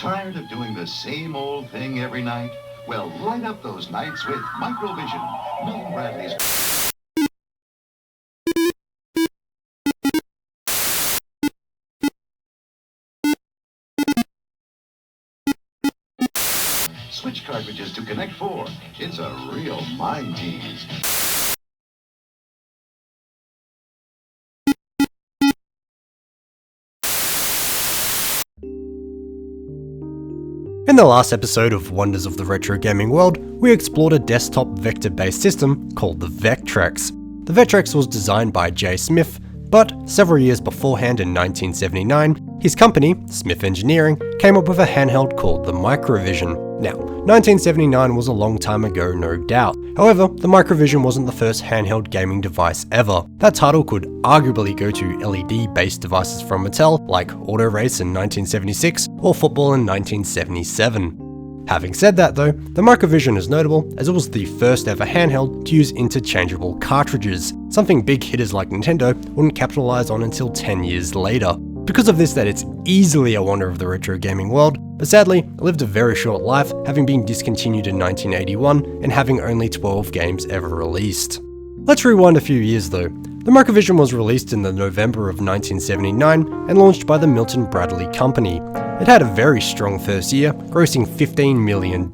Tired of doing the same old thing every night? Well, light up those nights with Microvision, Milton Bradley's switch cartridges to Connect 4. It's a real mind tease. In the last episode of Wonders of the Retro Gaming World, we explored a desktop vector-based system called the Vectrex. The Vectrex was designed by J. Smith, but several years beforehand in 1979, his company, Smith Engineering, came up with a handheld called the Microvision. Now, 1979 was a long time ago, no doubt. However, the Microvision wasn't the first handheld gaming device ever. That title could arguably go to LED-based devices from Mattel, like Auto Race in 1976 or Football in 1977. Having said that though, the Microvision is notable as it was the first ever handheld to use interchangeable cartridges, something big hitters like Nintendo wouldn't capitalize on until 10 years later. Because of this, that it's easily a wonder of the retro gaming world, but sadly, it lived a very short life, having been discontinued in 1981 and having only 12 games ever released. Let's rewind a few years though. The Microvision was released in the November of 1979 and launched by the Milton Bradley Company. It had a very strong first year, grossing $15 million.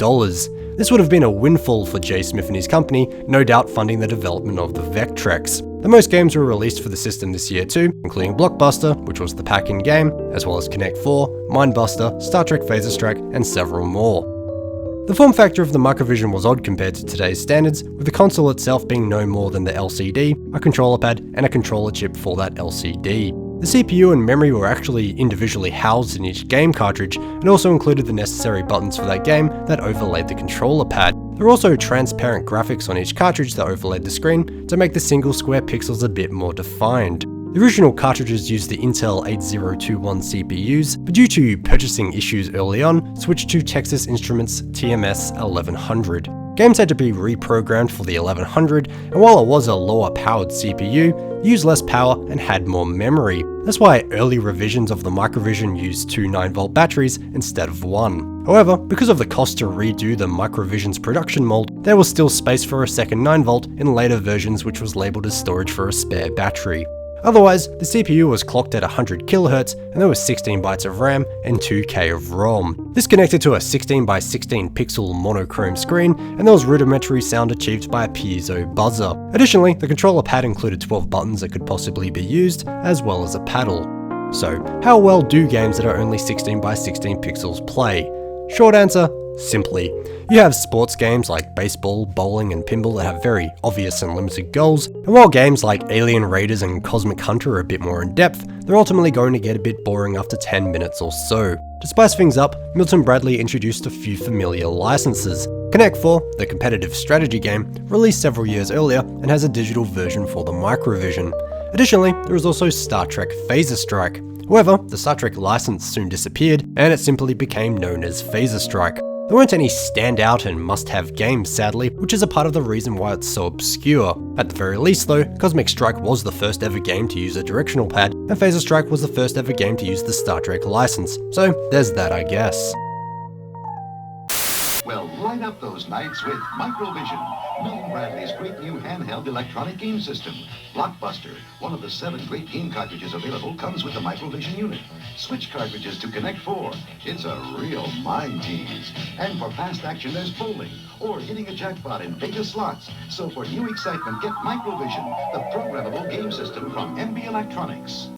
This would have been a windfall for J. Smith and his company, no doubt funding the development of the Vectrex. The most games were released for the system this year too, including Blockbuster, which was the pack-in game, as well as Connect 4, Mindbuster, Star Trek Phaser Strike, and several more. The form factor of the Microvision was odd compared to today's standards, with the console itself being no more than the LCD, a controller pad, and a controller chip for that LCD. The CPU and memory were actually individually housed in each game cartridge, and also included the necessary buttons for that game that overlaid the controller pad. There were also transparent graphics on each cartridge that overlaid the screen to make the single square pixels a bit more defined. The original cartridges used the Intel 8021 CPUs, but due to purchasing issues early on, switched to Texas Instruments TMS 1100. Games had to be reprogrammed for the 1100, and while it was a lower powered CPU, it used less power and had more memory. That's why early revisions of the Microvision used two 9V batteries instead of one. However, because of the cost to redo the Microvision's production mold, there was still space for a second 9V in later versions, which was labeled as storage for a spare battery. Otherwise, the CPU was clocked at 100 kHz and there was 16 bytes of RAM and 2K of ROM. This connected to a 16 by 16 pixel monochrome screen, and there was rudimentary sound achieved by a piezo buzzer. Additionally, the controller pad included 12 buttons that could possibly be used, as well as a paddle. So, how well do games that are only 16 by 16 pixels play? Short answer, simply. You have sports games like baseball, bowling, and pinball that have very obvious and limited goals, and while games like Alien Raiders and Cosmic Hunter are a bit more in depth, they're ultimately going to get a bit boring after 10 minutes or so. To spice things up, Milton Bradley introduced a few familiar licenses. Connect 4, the competitive strategy game, released several years earlier and has a digital version for the Microvision. Additionally, there is also Star Trek Phaser Strike. However, the Star Trek license soon disappeared, and it simply became known as Phaser Strike. There weren't any standout and must-have games, sadly, which is a part of the reason why it's so obscure. At the very least though, Cosmic Strike was the first ever game to use a directional pad, and Phaser Strike was the first ever game to use the Star Trek license. So there's that, I guess. Well, light up those nights with Microvision, Milton Bradley's great new handheld electronic game system. Blockbuster, one of the 7 great game cartridges available, comes with the Microvision unit. Switch cartridges to Connect 4. It's a real mind tease. And for fast action, there's bowling or hitting a jackpot in Vegas slots. So for new excitement, get Microvision, the programmable game system from MB Electronics.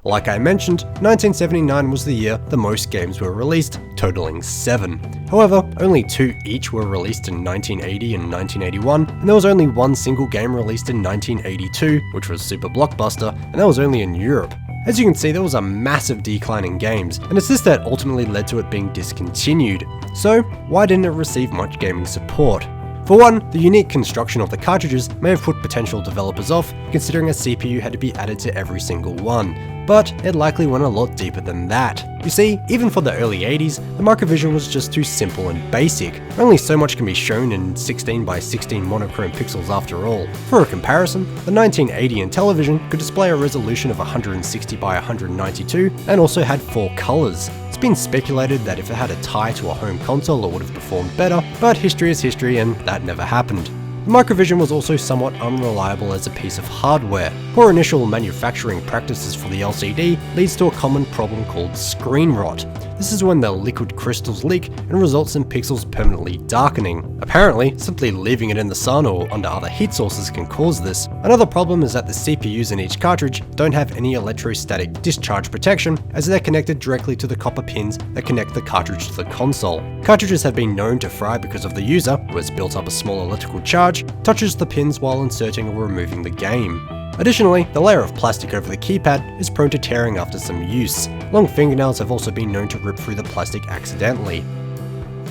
Like I mentioned, 1979 was the year the most games were released, totaling 7. However, only 2 each were released in 1980 and 1981, and there was only one single game released in 1982, which was Super Blockbuster, and that was only in Europe. As you can see, there was a massive decline in games, and it's this that ultimately led to it being discontinued. So, why didn't it receive much gaming support? For one, the unique construction of the cartridges may have put potential developers off, considering a CPU had to be added to every single one. But it likely went a lot deeper than that. You see, even for the early 80s, the Microvision was just too simple and basic. Only so much can be shown in 16 by 16 monochrome pixels after all. For a comparison, the 1980 Intellivision could display a resolution of 160 by 192 and also had 4 colors. been speculated that if it had a tie to a home console it would have performed better, but history is history and that never happened. The Microvision was also somewhat unreliable as a piece of hardware. Poor initial manufacturing practices for the LCD leads to a common problem called screen rot. This is when the liquid crystals leak and results in pixels permanently darkening. Apparently, simply leaving it in the sun or under other heat sources can cause this. Another problem is that the CPUs in each cartridge don't have any electrostatic discharge protection, as they're connected directly to the copper pins that connect the cartridge to the console. Cartridges have been known to fry because of the user, who has built up a small electrical charge, touches the pins while inserting or removing the game. Additionally, the layer of plastic over the keypad is prone to tearing after some use. Long fingernails have also been known to rip through the plastic accidentally.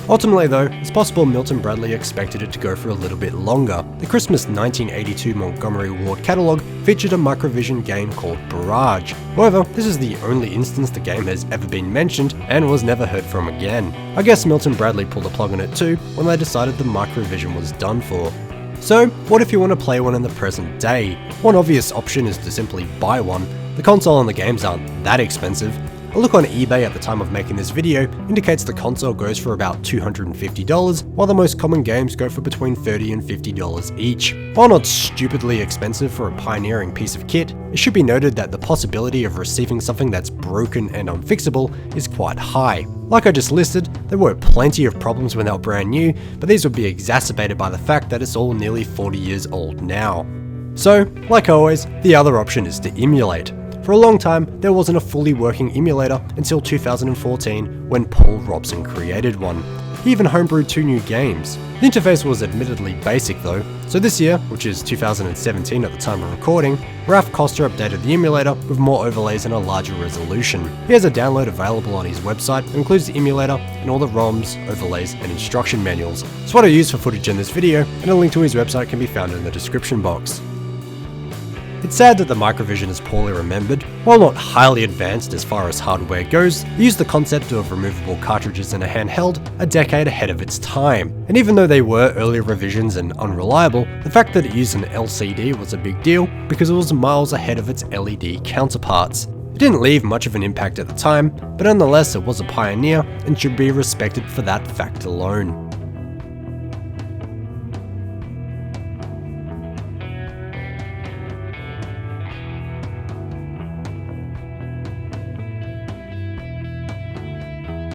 Ultimately though, it's possible Milton Bradley expected it to go for a little bit longer. The Christmas 1982 Montgomery Ward catalogue featured a Microvision game called Barrage. However, this is the only instance the game has ever been mentioned and was never heard from again. I guess Milton Bradley pulled the plug on it too when they decided the Microvision was done for. So, what if you want to play one in the present day? One obvious option is to simply buy one. The console and the games aren't that expensive. A look on eBay at the time of making this video indicates the console goes for about $250, while the most common games go for between $30 and $50 each. While not stupidly expensive for a pioneering piece of kit, it should be noted that the possibility of receiving something that's broken and unfixable is quite high. Like I just listed, there were plenty of problems when they were brand new, but these would be exacerbated by the fact that it's all nearly 40 years old now. So, like always, the other option is to emulate. For a long time, there wasn't a fully working emulator until 2014 when Paul Robson created one. He even homebrewed 2 new games. The interface was admittedly basic though, so this year, which is 2017 at the time of recording, Ralph Coster updated the emulator with more overlays and a larger resolution. He has a download available on his website that includes the emulator and all the ROMs, overlays, and instruction manuals. It's what I used for footage in this video, and a link to his website can be found in the description box. It's sad that the Microvision is poorly remembered. While not highly advanced as far as hardware goes, it used the concept of removable cartridges in a handheld a decade ahead of its time. And even though they were early revisions and unreliable, the fact that it used an LCD was a big deal because it was miles ahead of its LED counterparts. It didn't leave much of an impact at the time, but nonetheless it was a pioneer and should be respected for that fact alone.